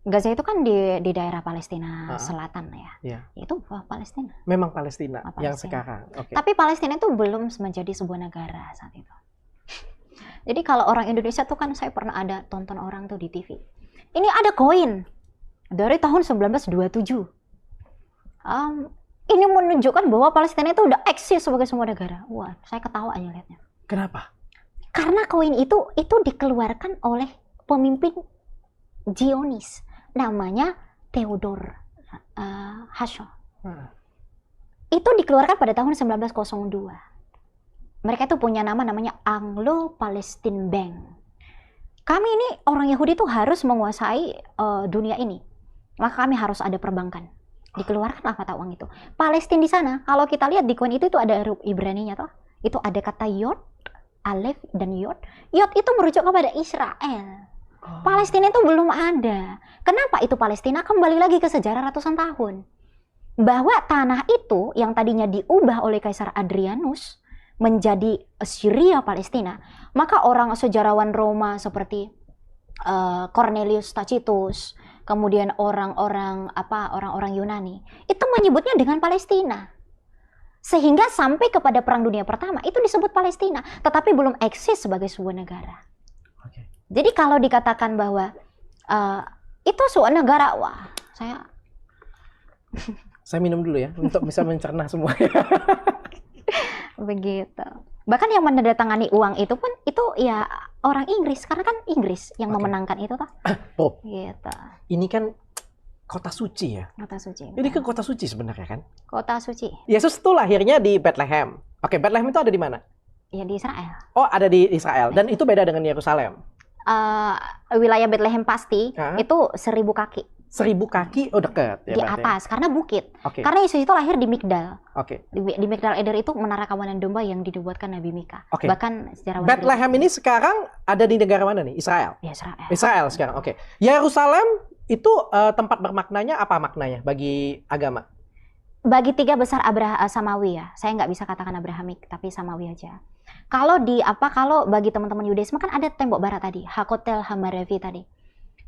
Gaza itu kan di daerah Palestina Ah, Selatan ya. iya. Itu Palestina. Memang Palestina yang Palestina. sekarang. Oke. Tapi Palestina itu belum menjadi sebuah negara saat itu. Jadi kalau orang Indonesia tuh kan saya pernah ada tonton orang tuh di TV. Ini ada koin dari tahun 1927. Ini menunjukkan bahwa Palestina itu udah eksis sebagai sebuah negara. Wah, saya ketawa aja lihatnya. Kenapa? Karena koin itu dikeluarkan oleh pemimpin Zionis, namanya Theodor Herzl. Itu dikeluarkan pada tahun 1902. Mereka itu punya nama namanya Anglo-Palestine Bank. Kami ini orang Yahudi itu harus menguasai dunia ini. Maka kami harus ada perbankan. Dikeluarkanlah mata uang itu. Palestina di sana, kalau kita lihat di koin itu ada huruf Ibrani-nya toh. Itu ada kata Yod, Alef dan Yod. Yod itu merujuk kepada Israel. Palestina itu belum ada. Kenapa itu Palestina? Kembali lagi ke sejarah ratusan tahun. Bahwa tanah itu yang tadinya diubah oleh Kaisar Adrianus menjadi Syria Palestina, maka orang sejarawan Roma seperti Cornelius Tacitus, kemudian orang-orang Yunani itu menyebutnya dengan Palestina. Sehingga sampai kepada Perang Dunia Pertama itu disebut Palestina, tetapi belum eksis sebagai sebuah negara. Oke. Jadi kalau dikatakan bahwa itu sebuah negara, wah, Saya minum dulu ya untuk bisa mencerna semua. begitu. Bahkan yang menandatangani uang itu pun itu ya orang Inggris, karena kan Inggris yang memenangkan itu toh. Bob, Gitu. ini kan kota suci ya. Kota suci. Ini kan kota suci sebenarnya kan. Kota suci. Yesus itu lahirnya di Bethlehem. Oke, Bethlehem itu ada di mana? Ya di Israel. Oh, ada di Israel. Dan itu beda dengan Yerusalem. Wilayah Bethlehem pasti itu 1000 kaki 1000 kaki, oh dekat ya, di atas karena bukit. Oke. Karena Yesus itu lahir di Migdal. Oke. Di Migdal Eder itu menara kawanan domba yang dinubuatkan Nabi Mika. Oke. Bahkan sejarawan Bethlehem ini sekarang ada di negara mana nih? Israel. ya, Israel. Israel sekarang. Oke. Yerusalem itu tempat bermaknanya apa maknanya bagi agama? Bagi 3 besar Samawi ya. Saya nggak bisa katakan Abrahamik, tapi Samawi aja. Kalau bagi teman-teman Yudaisme kan ada tembok barat tadi, Hakotel Hamarevi tadi.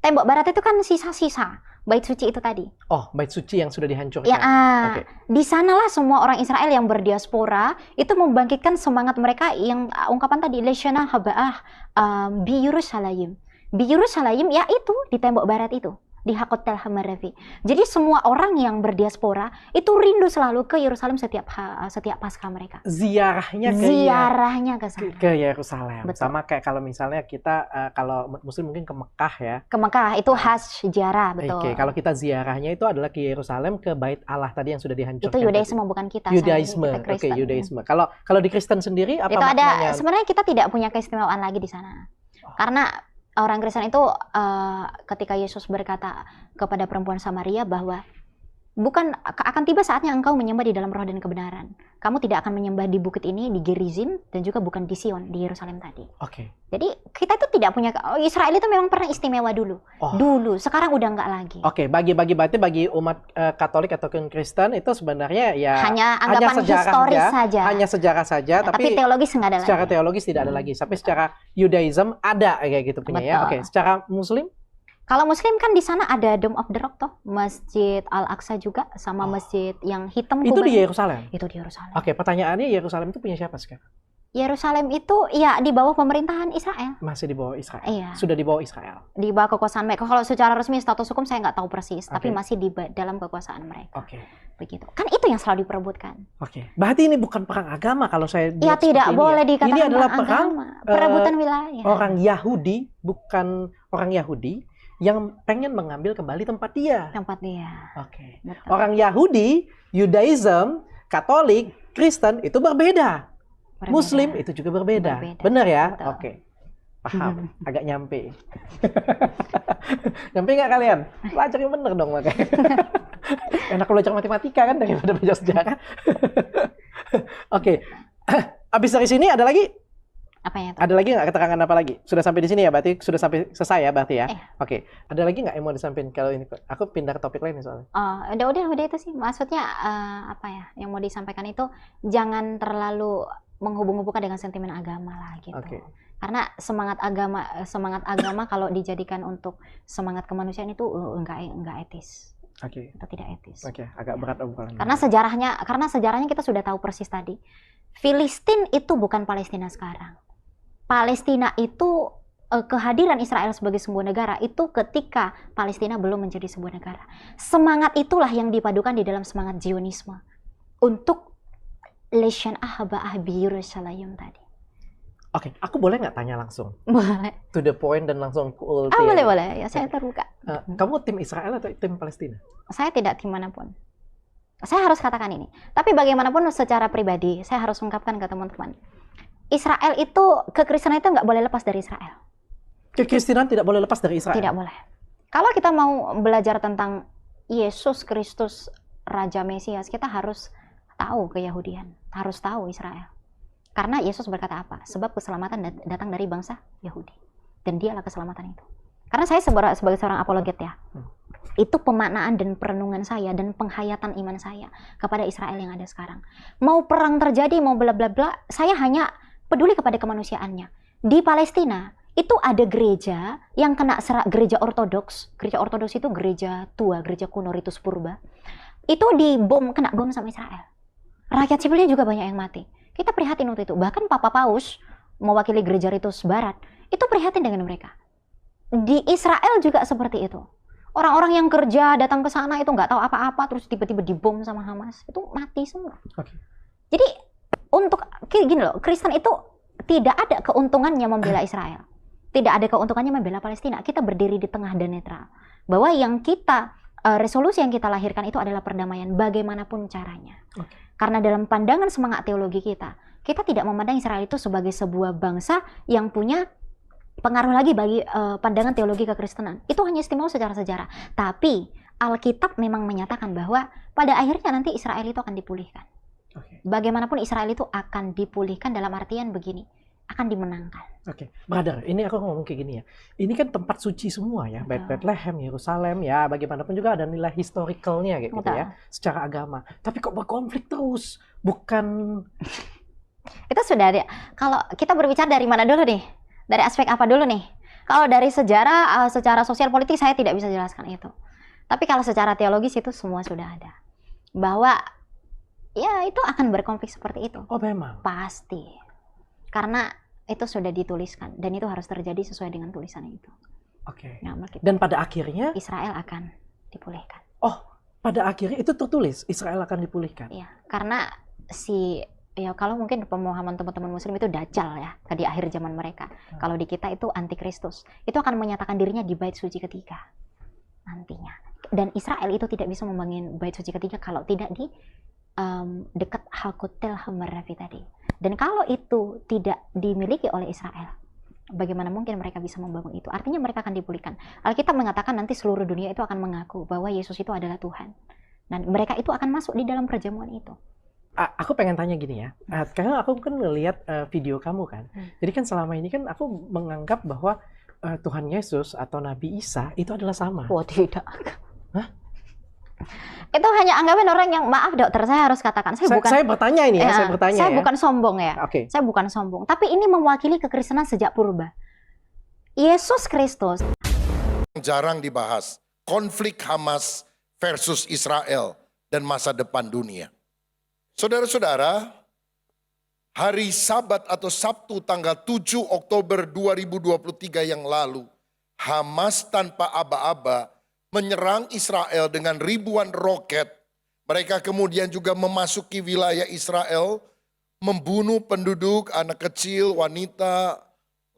Tembok barat itu kan sisa-sisa bait suci itu tadi. Oh, bait suci yang sudah dihancurkan. Ya, Oke. di sanalah semua orang Israel yang berdiaspora itu membangkitkan semangat mereka yang ungkapan tadi Leshana Haba'ah bi Yerusalem. Bi Yerusalem ya itu di tembok barat itu, di Hakotel Hamarevi. Jadi semua orang yang berdiaspora itu rindu selalu ke Yerusalem setiap Paskah mereka. Ziarahnya ke sana. Ke Yerusalem. Betul. Sama kayak kalau misalnya kita kalau Muslim mungkin ke Mekah ya. Ke Mekah itu khas sejarah, betul. Oke, kalau kita ziarahnya itu adalah ke Yerusalem, ke Bait Allah tadi yang sudah dihancurkan. Itu Yudaisme bukan kita. Yudaisme. Kita Oke, Kristen. Yudaisme. Kalau di Kristen sendiri apa itu maknanya? sebenarnya kita tidak punya keistimewaan lagi di sana. Karena orang Kristen itu ketika Yesus berkata kepada perempuan Samaria bahwa akan tiba saatnya engkau menyembah di dalam roh dan kebenaran. Kamu tidak akan menyembah di bukit ini, di Gerizim, dan juga bukan di Sion, di Yerusalem tadi. Oke. Jadi kita itu tidak punya, Israel itu memang pernah istimewa dulu. Dulu, sekarang udah enggak lagi. Oke, bagi umat Katolik atau Kristen itu sebenarnya ya hanya anggapan historis saja. Hanya sejarah saja, Ya, tapi teologis enggak ada lagi. Secara teologis tidak ada lagi. Tapi secara Judaism ada kayak gitu punya ya. Oke, secara Muslim? Kalau Muslim kan di sana ada Dome of the Rock toh, Masjid Al-Aqsa juga, sama masjid yang hitam. Itu di Yerusalem? Itu di Yerusalem. Oke, pertanyaannya Yerusalem itu punya siapa sekarang? Yerusalem itu ya di bawah pemerintahan Israel. Masih di bawah Israel? Iya. Sudah di bawah Israel? Di bawah kekuasaan mereka. Kalau secara resmi status hukum saya nggak tahu persis, tapi masih di dalam kekuasaan mereka. Oke. Begitu. Kan itu yang selalu diperebutkan. Oke. Berarti ini bukan perang agama kalau saya ya tidak boleh dikatakan ini adalah perang perebutan wilayah. Orang Yahudi, bukan orang Yahudi yang pengen mengambil kembali tempat dia. Tempat dia. Oke. Orang Yahudi, Judaism, Katolik, Kristen itu berbeda. Muslim itu juga berbeda. Benar ya? Betul. Oke. Paham. Agak nyampe. Nyampe nggak kalian? Belajar yang bener dong makanya. Enak belajar matematika kan daripada belajar sejarah. Oke. Abis dari sini ada lagi? Apanya itu? Ada lagi nggak keterangan apa lagi? Sudah sampai di sini ya berarti? Sudah sampai selesai ya berarti ya? Oke. Ada lagi nggak yang mau disampaikan kalau ini? Aku pindah ke topik lain nih soalnya. Udah itu sih. Maksudnya apa ya? Yang mau disampaikan itu jangan terlalu menghubung-hubungkan dengan sentimen agama lah gitu. Oke. Karena semangat agama kalau dijadikan untuk semangat kemanusiaan itu enggak etis. Oke. Itu tidak etis. Oke, agak berat obrolannya. Karena sejarahnya kita sudah tahu persis tadi. Filistin itu bukan Palestina sekarang. Palestina itu kehadiran Israel sebagai sebuah negara itu ketika Palestina belum menjadi sebuah negara. Semangat itulah yang dipadukan di dalam semangat Zionisme untuk Leshan Ahba'ah bi Yerusalem tadi. Oke, aku boleh nggak tanya langsung? Boleh. To the point dan langsung cool. Boleh. Ya, saya terbuka. Kamu tim Israel atau tim Palestina? Saya tidak tim manapun. Saya harus katakan ini. Tapi bagaimanapun secara pribadi, saya harus ungkapkan ke teman-teman. Israel itu, kekristenan itu nggak boleh lepas dari Israel. Kekristenan tidak boleh lepas dari Israel? Tidak boleh. Kalau kita mau belajar tentang Yesus Kristus, Raja Mesias, kita harus tahu keyahudian. Harus tahu Israel. Karena Yesus berkata apa? Sebab keselamatan datang dari bangsa Yahudi. Dan dialah keselamatan itu. Karena saya sebagai seorang apologet ya. Itu pemaknaan dan perenungan saya dan penghayatan iman saya kepada Israel yang ada sekarang. Mau perang terjadi, mau bla bla bla, saya hanya peduli kepada kemanusiaannya. Di Palestina, itu ada gereja yang kena serak, gereja ortodoks. Gereja ortodoks itu gereja tua, gereja kuno, ritus purba. Itu kena bom sama Israel. Rakyat sipilnya juga banyak yang mati. Kita prihatin waktu itu. Bahkan Papa Paus, mewakili gereja ritus barat, itu prihatin dengan mereka. Di Israel juga seperti itu. Orang-orang yang kerja datang ke sana itu nggak tahu apa-apa, terus tiba-tiba dibom sama Hamas. Itu mati semua. Okay. Jadi, gini loh, Kristen itu tidak ada keuntungannya membela Israel. Tidak ada keuntungannya membela Palestina. Kita berdiri di tengah dan netral. Bahwa resolusi yang kita lahirkan itu adalah perdamaian bagaimanapun caranya. Okay. Karena dalam pandangan semangat teologi kita tidak memandang Israel itu sebagai sebuah bangsa yang punya pengaruh lagi bagi pandangan teologi kekristenan. Itu hanya istimewa secara sejarah. Tapi Alkitab memang menyatakan bahwa pada akhirnya nanti Israel itu akan dipulihkan. Okay. Bagaimanapun Israel itu akan dipulihkan dalam artian begini. Akan dimenangkan. Oke, brother, ini aku ngomong kayak gini ya. Ini kan tempat suci semua ya, Bethlehem, Yerusalem ya. Bagaimanapun juga ada nilai historicalnya kayak gitu ya, secara agama. Tapi kok berkonflik terus? Bukan? Itu sudah ada. Kalau kita berbicara dari mana dulu nih? Dari aspek apa dulu nih? Kalau dari sejarah, secara sosial politik saya tidak bisa jelaskan itu. Tapi kalau secara teologis itu semua sudah ada. Bahwa ya itu akan berkonflik seperti itu. Oh memang? Pasti. Karena itu sudah dituliskan dan itu harus terjadi sesuai dengan tulisan itu. Oke. Nah, dan pada akhirnya Israel akan dipulihkan. Oh, pada akhirnya itu tertulis Israel akan dipulihkan. Iya, karena kalau mungkin pemahaman teman-teman Muslim itu dajjal ya, di akhir zaman mereka. Kalau di kita itu antikristus. Itu akan menyatakan dirinya di bait suci ketiga nantinya. Dan Israel itu tidak bisa membangun bait suci ketiga kalau tidak di dekat Hakotel Hammarafi tadi. Dan kalau itu tidak dimiliki oleh Israel, bagaimana mungkin mereka bisa membangun itu? Artinya mereka akan dipulihkan. Alkitab mengatakan nanti seluruh dunia itu akan mengaku bahwa Yesus itu adalah Tuhan. Dan mereka itu akan masuk di dalam perjamuan itu. Aku pengen tanya gini ya, karena aku kan ngelihat video kamu kan. Jadi kan selama ini kan aku menganggap bahwa Tuhan Yesus atau Nabi Isa itu adalah sama. Oh tidak. Hah? Itu hanya anggapan orang yang, maaf dokter, saya harus katakan, saya bertanya ini ya, saya bertanya saya ya. bukan sombong ya. Okay. Saya bukan sombong, tapi ini mewakili kekristenan sejak purba. Yesus Kristus jarang dibahas, konflik Hamas versus Israel dan masa depan dunia. Saudara-saudara, hari Sabat atau Sabtu tanggal 7 Oktober 2023 yang lalu, Hamas tanpa aba-aba menyerang Israel dengan ribuan roket. Mereka kemudian juga memasuki wilayah Israel, membunuh penduduk, anak kecil, wanita,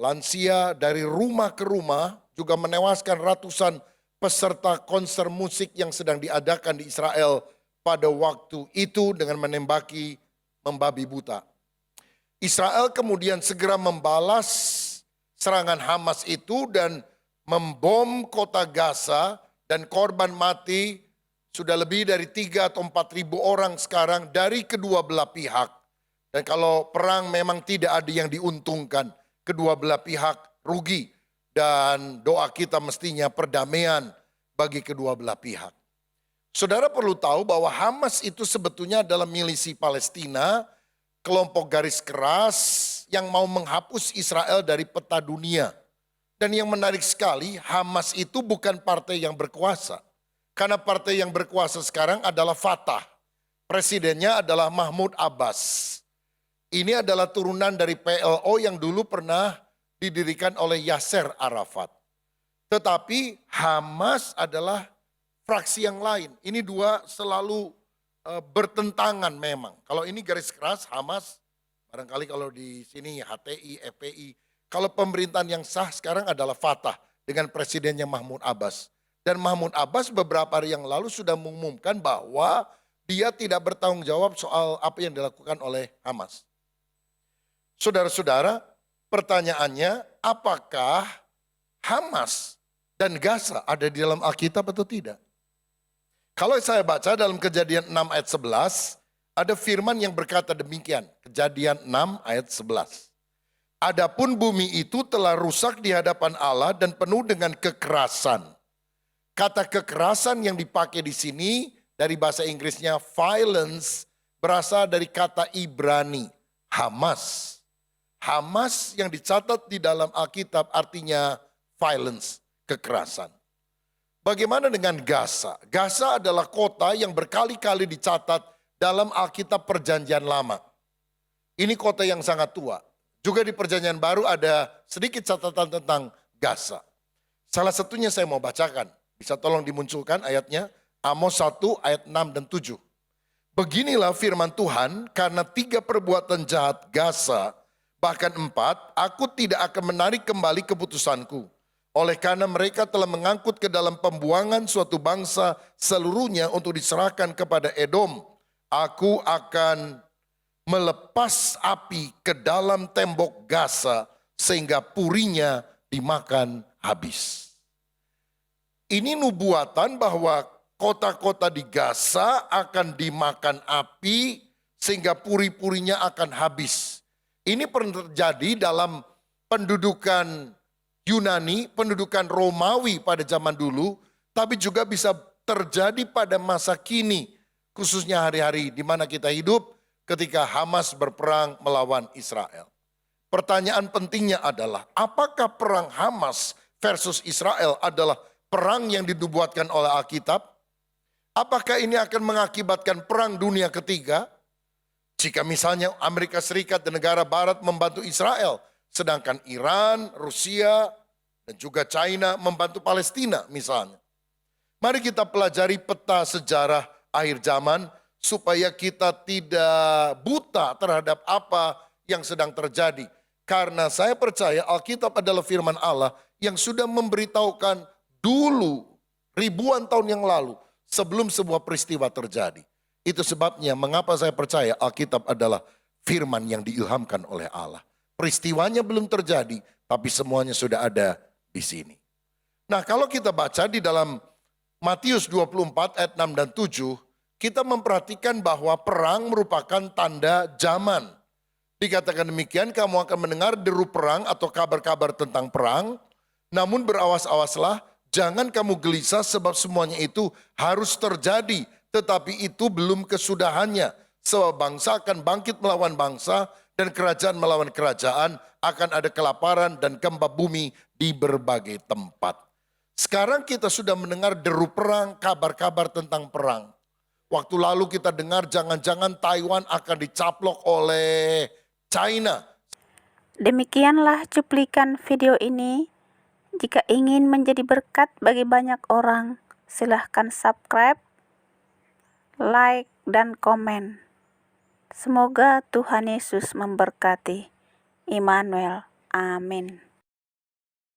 lansia dari rumah ke rumah, juga menewaskan ratusan peserta konser musik yang sedang diadakan di Israel pada waktu itu dengan menembaki membabi buta. Israel kemudian segera membalas serangan Hamas itu dan membom kota Gaza. Dan korban mati sudah lebih dari 3 atau 4 ribu orang sekarang dari kedua belah pihak. Dan kalau perang memang tidak ada yang diuntungkan, kedua belah pihak rugi. Dan doa kita mestinya perdamaian bagi kedua belah pihak. Saudara perlu tahu bahwa Hamas itu sebetulnya adalah milisi Palestina, kelompok garis keras yang mau menghapus Israel dari peta dunia. Dan yang menarik sekali, Hamas itu bukan partai yang berkuasa. Karena partai yang berkuasa sekarang adalah Fatah. Presidennya adalah Mahmud Abbas. Ini adalah turunan dari PLO yang dulu pernah didirikan oleh Yasser Arafat. Tetapi Hamas adalah fraksi yang lain. Ini dua selalu bertentangan memang. Kalau ini garis keras Hamas, barangkali kalau di sini HTI, FPI. Kalau pemerintahan yang sah sekarang adalah Fatah dengan presidennya Mahmud Abbas. Dan Mahmud Abbas beberapa hari yang lalu sudah mengumumkan bahwa dia tidak bertanggung jawab soal apa yang dilakukan oleh Hamas. Saudara-saudara, pertanyaannya apakah Hamas dan Gaza ada di dalam Alkitab atau tidak? Kalau saya baca dalam Kejadian 6 ayat 11, ada firman yang berkata demikian. Kejadian 6 ayat 11. Adapun bumi itu telah rusak di hadapan Allah dan penuh dengan kekerasan. Kata kekerasan yang dipakai di sini dari bahasa Inggrisnya violence berasal dari kata Ibrani, Hamas. Hamas yang dicatat di dalam Alkitab artinya violence, kekerasan. Bagaimana dengan Gaza? Gaza adalah kota yang berkali-kali dicatat dalam Alkitab Perjanjian Lama. Ini kota yang sangat tua. Juga di Perjanjian Baru ada sedikit catatan tentang Gaza. Salah satunya saya mau bacakan. Bisa tolong dimunculkan ayatnya. Amos 1 ayat 6 dan 7. Beginilah firman Tuhan, karena 3 perbuatan jahat Gaza, bahkan 4, aku tidak akan menarik kembali keputusanku. Oleh karena mereka telah mengangkut ke dalam pembuangan suatu bangsa seluruhnya untuk diserahkan kepada Edom. Aku akan melepas api ke dalam tembok Gaza sehingga purinya dimakan habis. Ini nubuatan bahwa kota-kota di Gaza akan dimakan api sehingga puri-purinya akan habis. Ini pernah terjadi dalam pendudukan Yunani, pendudukan Romawi pada zaman dulu, tapi juga bisa terjadi pada masa kini, khususnya hari-hari di mana kita hidup ketika Hamas berperang melawan Israel. Pertanyaan pentingnya adalah, apakah perang Hamas versus Israel adalah perang yang dinubuatkan oleh Alkitab? Apakah ini akan mengakibatkan perang dunia ketiga? Jika misalnya Amerika Serikat dan negara barat membantu Israel, sedangkan Iran, Rusia, dan juga China membantu Palestina misalnya. Mari kita pelajari peta sejarah akhir zaman supaya kita tidak buta terhadap apa yang sedang terjadi. Karena saya percaya Alkitab adalah firman Allah yang sudah memberitahukan dulu ribuan tahun yang lalu sebelum sebuah peristiwa terjadi. Itu sebabnya mengapa saya percaya Alkitab adalah firman yang diilhamkan oleh Allah. Peristiwanya belum terjadi, tapi semuanya sudah ada di sini. Nah, kalau kita baca di dalam Matius 24 ayat 6 dan 7, kita memperhatikan bahwa perang merupakan tanda zaman. Dikatakan demikian, kamu akan mendengar deru perang atau kabar-kabar tentang perang, namun berawas-awaslah, jangan kamu gelisah sebab semuanya itu harus terjadi, tetapi itu belum kesudahannya. Sebab bangsa akan bangkit melawan bangsa, dan kerajaan melawan kerajaan, akan ada kelaparan dan gempa bumi di berbagai tempat. Sekarang kita sudah mendengar deru perang, kabar-kabar tentang perang. Waktu lalu kita dengar jangan-jangan Taiwan akan dicaplok oleh China. Demikianlah cuplikan video ini. Jika ingin menjadi berkat bagi banyak orang, silahkan subscribe, like, dan komen. Semoga Tuhan Yesus memberkati. Immanuel. Amin.